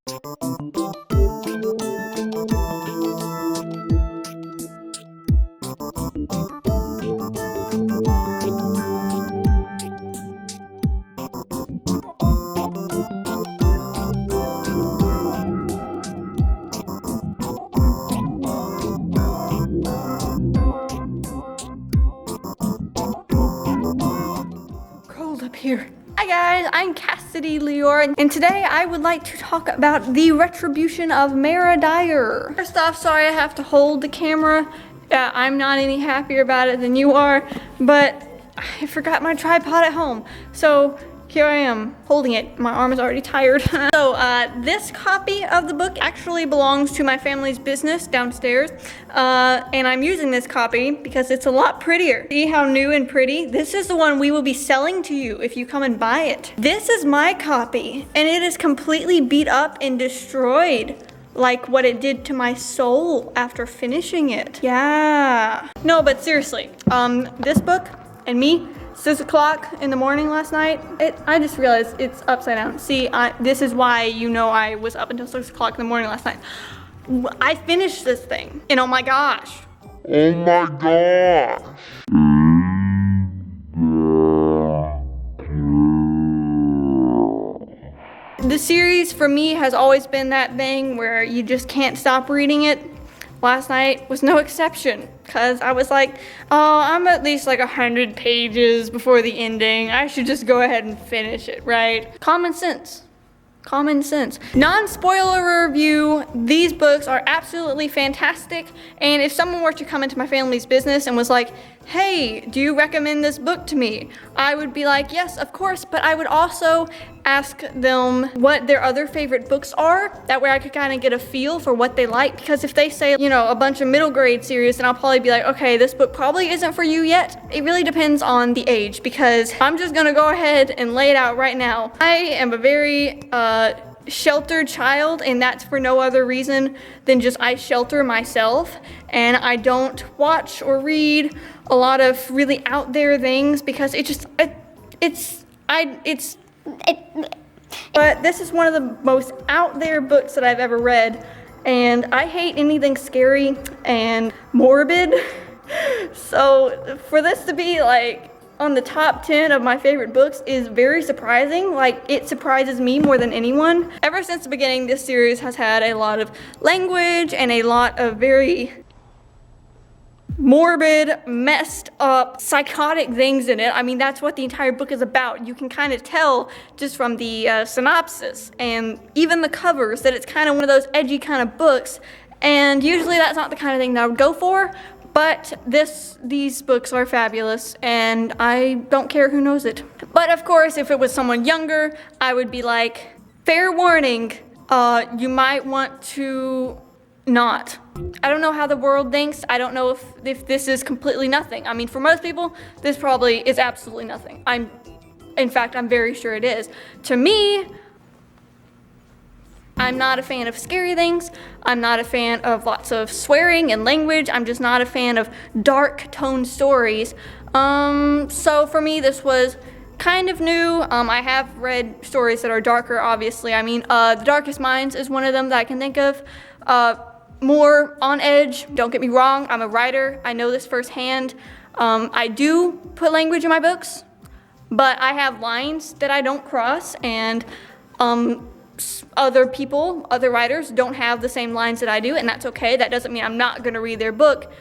Cold up here. Hi guys, I'm Cassidy, Leora, and today I would like to talk about the Retribution of Dyer. First off, sorry I have to hold the camera. I'm not any happier about it than you are, but I forgot my tripod at home. So here I am holding it. My arm is already tired. So this copy of the book actually belongs to my family's business downstairs. And I'm using this copy because it's a lot prettier. See how new and pretty? This is the one we will be selling to you if you come and buy it. This is my copy, and it is completely beat up and destroyed, like what it did to my soul after finishing it. Yeah. No, but seriously, this book and me, 6 o'clock in the morning last night, I just realized it's upside down. See, this is why you know I was up until 6 o'clock in the morning last night. I finished this thing, and oh my gosh. Oh my gosh. The series for me has always been that thing where you just can't stop reading it. Last night was no exception, because I was like, oh, I'm at least like 100 pages before the ending. I should just go ahead and finish it, right? Common sense. Common sense. Non-spoiler review, these books are absolutely fantastic, and if someone were to come into my family's business and was like, hey, do you recommend this book to me? I would be like, yes, of course, but I would also ask them what their other favorite books are. That way I could kind of get a feel for what they like, because if they say, you know, a bunch of middle grade series, then I'll probably be like, okay, this book probably isn't for you yet. It really depends on the age, because I'm just gonna go ahead and lay it out right now. I am a very sheltered child, and that's for no other reason than just I shelter myself, and I don't watch or read a lot of really out there things because but this is one of the most out there books that I've ever read, and I hate anything scary and morbid. So for this to be like on the top 10 of my favorite books is very surprising. Like, it surprises me more than anyone. Ever since the beginning, this series has had a lot of language and a lot of very morbid, messed up, psychotic things in it. I mean, that's what the entire book is about. You can kind of tell just from the synopsis and even the covers that it's kind of one of those edgy kind of books, and usually that's not the kind of thing that I would go for. But these books are fabulous, and I don't care who knows it. But of course, if it was someone younger, I would be like, fair warning, you might want to not. I don't know how the world thinks. I don't know if this is completely nothing. I mean, for most people, this probably is absolutely nothing. In fact, I'm very sure it is. To me, I'm not a fan of scary things. I'm not a fan of lots of swearing and language. I'm just not a fan of dark toned stories. So for me, this was kind of new. I have read stories that are darker, obviously. I mean, The Darkest Minds is one of them that I can think of. More on edge, don't get me wrong. I'm a writer. I know this firsthand. I do put language in my books, but I have lines that I don't cross, and other people, other writers don't have the same lines that I do, and that's okay. That doesn't mean I'm not gonna read their book.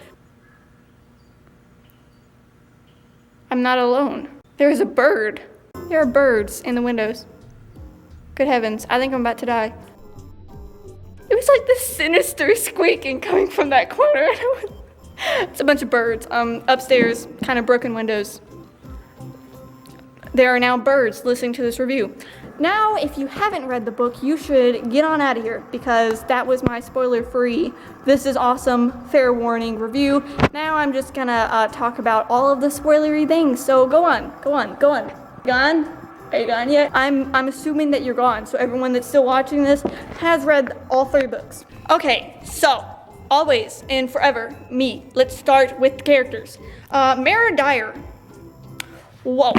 I'm not alone. There is a bird. There are birds in the windows. Good heavens, I think I'm about to die. It was like this sinister squeaking coming from that corner. It's a bunch of birds. Upstairs, kind of broken windows. There are now birds listening to this review. Now, if you haven't read the book, you should get on out of here, because that was my spoiler-free, this is awesome, fair warning review. Now I'm just gonna talk about all of the spoilery things, so go on. Gone? Are you gone yet? I'm assuming that you're gone, so everyone that's still watching this has read all 3 books. Okay, so, always and forever, me. Let's start with the characters. Dyer. Whoa.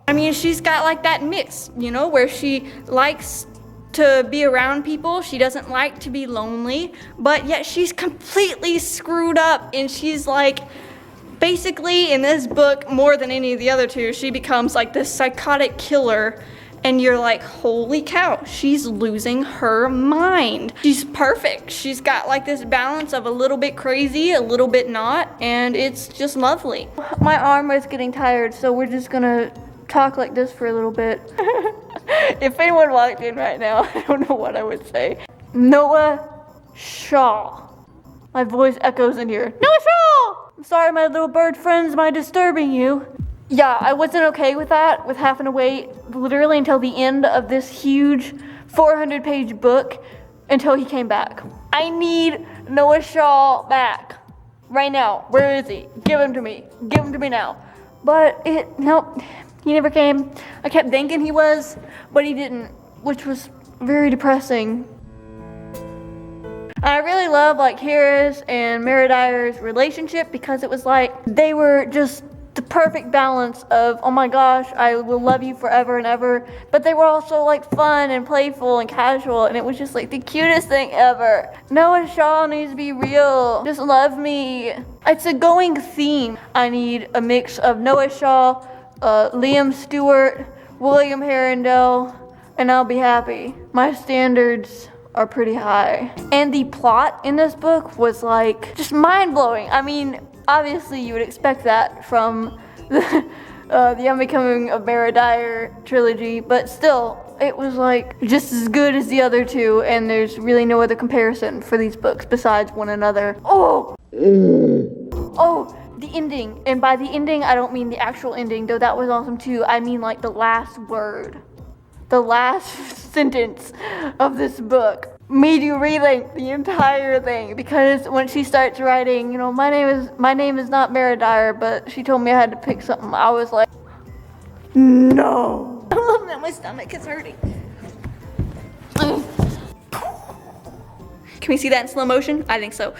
I mean, she's got like that mix, you know, where she likes to be around people. She doesn't like to be lonely, but yet she's completely screwed up, and she's like, basically in this book, more than any of the other two, she becomes like this psychotic killer, and you're like, holy cow, she's losing her mind. She's perfect. She's got like this balance of a little bit crazy, a little bit not, and it's just lovely. My arm is getting tired, so we're just gonna talk like this for a little bit. If anyone walked in right now, I don't know what I would say. Noah Shaw. My voice echoes in here. Noah Shaw! I'm sorry, my little bird friends, am I disturbing you? Yeah, I wasn't okay with that, with having to wait literally until the end of this huge 400-page book until he came back. I need Noah Shaw back. Right now. Where is he? Give him to me. Give him to me now. But nope, he never came. I kept thinking he was, but he didn't, which was very depressing. I really love like Harris and Mary Dyer's relationship because it was like they were just the perfect balance of, oh my gosh, I will love you forever and ever, but they were also like fun and playful and casual, and it was just like the cutest thing ever. Noah Shaw needs to be real. Just love me. It's a going theme. I need a mix of Noah Shaw, Liam Stewart, William Herondale, and I'll be happy. My standards are pretty high. And the plot in this book was like just mind-blowing. I mean, obviously you would expect that from the Unbecoming of Mary Dyer trilogy, but still, it was like just as good as the other two, and there's really no other comparison for these books besides one another. Oh, the ending. And by the ending, I don't mean the actual ending, though that was awesome too. I mean like the last word. The last sentence of this book made you rethink the entire thing, because when she starts writing, you know, my name is not Mary Dyer, but she told me I had to pick something, I was like, no. I love that my stomach is hurting. Can we see that in slow motion? I think so.